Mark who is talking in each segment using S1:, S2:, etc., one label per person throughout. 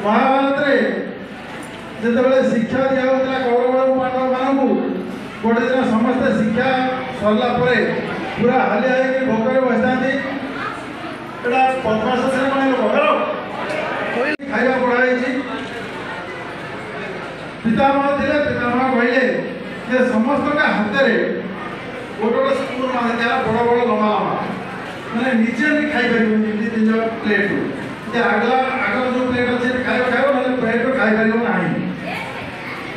S1: महाभारत जिते शिक्षा दिया कौरव पांडव मानू गोटे दिन समस्ते शिक्षा सरला पूरा हालिया भोकर बसता पद्मास खाଇବା पढ़ाई पितामह थे पितामह कहले जे समस्त हाथ में गोटे स्पून बड़ बड़ लम्बा लम्बा मैंने निजे भी खाई पार निज प्लेट आगला आग जो प्लेट अच्छे खाइब खाइब ना प्लेट खाई पार ना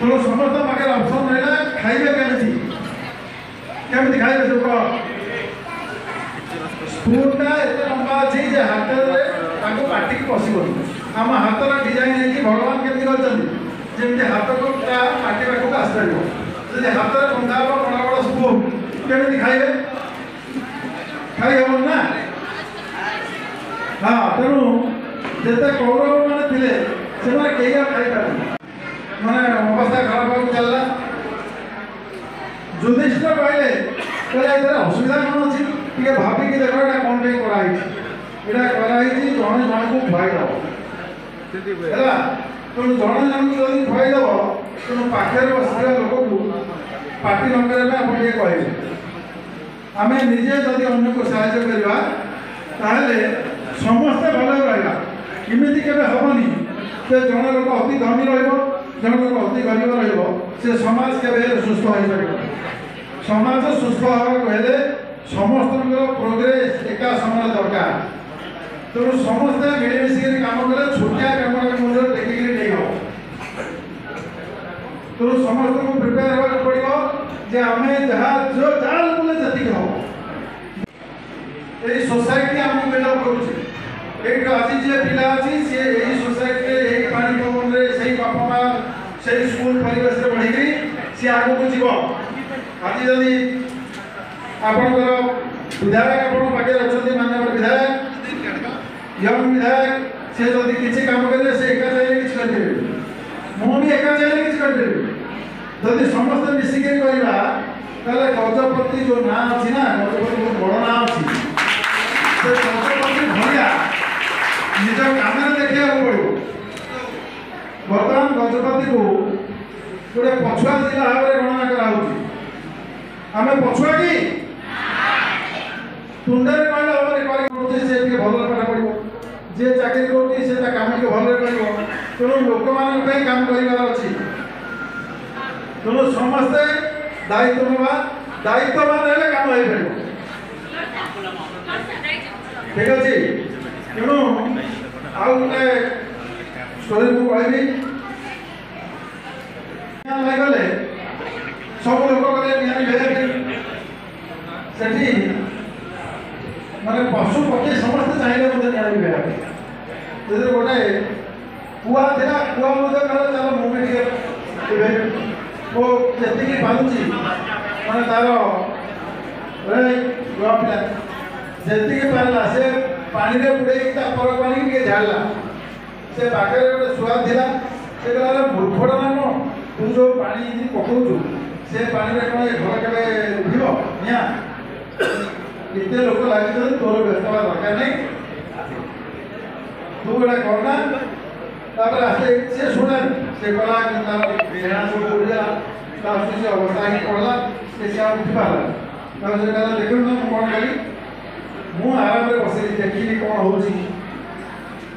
S1: तेणु समस्त पाखे ऑप्शन रहा खाइबे केमी खाइबे सब स्पूनटा एत लंबा अच्छी हाथ में पाटिक पशुन आम हाथर डिजाइन है भगवान केमी करमती हाथ को पाटी पाखक आसपार जब हाथ में बंधा हम बड़ बड़ स्पून केमी खाइबे खाई हम ना हाँ तेणु जिते कौरव मैंने थे से कई खाई पार मैंने अवस्था खराब हो चलला युधिष्ठिर कहले असुविधा कौन अच्छी टे भाविकी देख यहाँ कौन पे कराई जड़े जन को खुआई दब है तेणु जन जन को जब खुआई दब तेणु पाखे बसा लोक को पार्टी न करने आप कहे आम निजे जदि अन्य को साहय करवा समस्ते भले रहा इमती के हेनी जे जन लोक अति धनी रन लोक अति गरीब रे समाज के सुस्थ हो पार समाज सुस्थ होगा समस्त प्रोग्रेस एका समय दरकार तेणु समस्ते मिलमिशिक कम कले छोटिया कम देखिक नहीं हो तेणु समस्त को प्रिपेयर होगा पड़ो जे आम जहाँ जो जहाँ लोग जी हम ये सोसाइटी आमको बिल्डअप करुचे आज जी पिला अच्छी सी यही सोसाइटी यही पानी पवन से बापा माँ से स्कूल परिवेश बढ़ी सी आगे जीव आज जदि आपणकर विधायक आप पाखे अच्छा माननीय विधायक यंग विधायक से जदि किसी काम करेंगे से एका चाहिए किसी करेंगे मुझे एका चाहिए किसी करेंगे जदि समस्त मिसिक करवा गजपति जो ना अच्छी ना गजपति जो बड़ ना अच्छी से गजपति भाया निज काम देखा पड़ो बर्तमान गजपति को गोटे पछुआ जिला भाव में गणना कराऊँ आम पछुआ कि तुंडे कहले भल पाठ पड़ो जी चाकरी कर कम के भल कर तेणु लोक मान काम करार अच्छी तेणु समस्ते दायित्व ना दायित्ववान काम हो पार ठीक अच्छे तेणु आउ गोटे स्टोरी को कहबी गले सब लोग गले से माने पशु पक्षी समस्त चाहिए गोटे कुआ था कुआ चलो मुझे वो जी पालुची मैंने तार गुआ पिला जी पारा से पानी में बुड़े पर पानी के झाड़ा से पाखे गोटे छुआ था से कहला मूर्खटा ना कौन तू जो पानी पकाऊ से पानी में कौन घर के उठब निया इतने लोक लगे तोर व्यस्त हवा दरकार नहीं तू गोटा करना आस्ते से शुणे से गला भेड़ा सब उड़ा से अवस्था ही पड़ा से उठी पारा से कहला देख कौन करी मु आराम से बस देखी कौन हो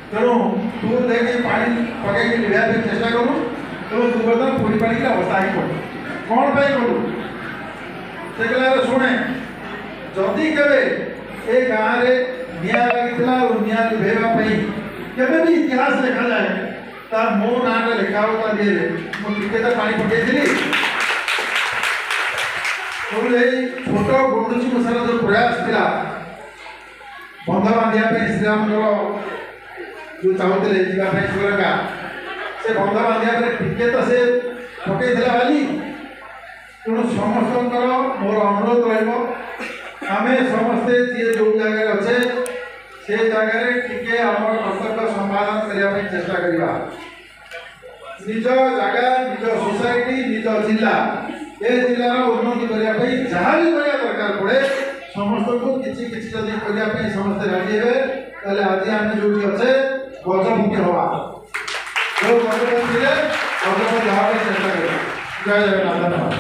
S1: तेणु तू देख पानी पकई लिया चेष्टा करूँ तेणु तू बर्तमान पूरी पानी की अवस्था ही पड़ कौन पर करू से कहला शुणे जदि के गाँव में निया लगी निया लिभेवाई केवे भी इतिहास लिखा जाए तार मो ना लिखा हो दिए मुझे पानी पकई छोट गुंडुची मशार जो प्रयास था बंध बांधा श्रीराम जो चाहते जावाई से बंध बांधा टिके तो से पकई बाली तेणु समस्त मोर अनुरोध रमें समस्ते जी जो जगह अच्छे से जगह टिके आम कर्तव्य संपादन करने चेष्टा करवा निज जगह निज सोसाइटी निज जिला ए जिलार उन्नति करने जहाँ भी करने दरकार पड़े समस्त को किसी किसी जदि करने समस्ते राजी हे आज आम जो अच्छे गजमुखी हवा जो गवर्नमेंट थे गवर्नमेंट जहाँ पर चेष्टा करें। जय जगन्नाथ। धन्यवाद।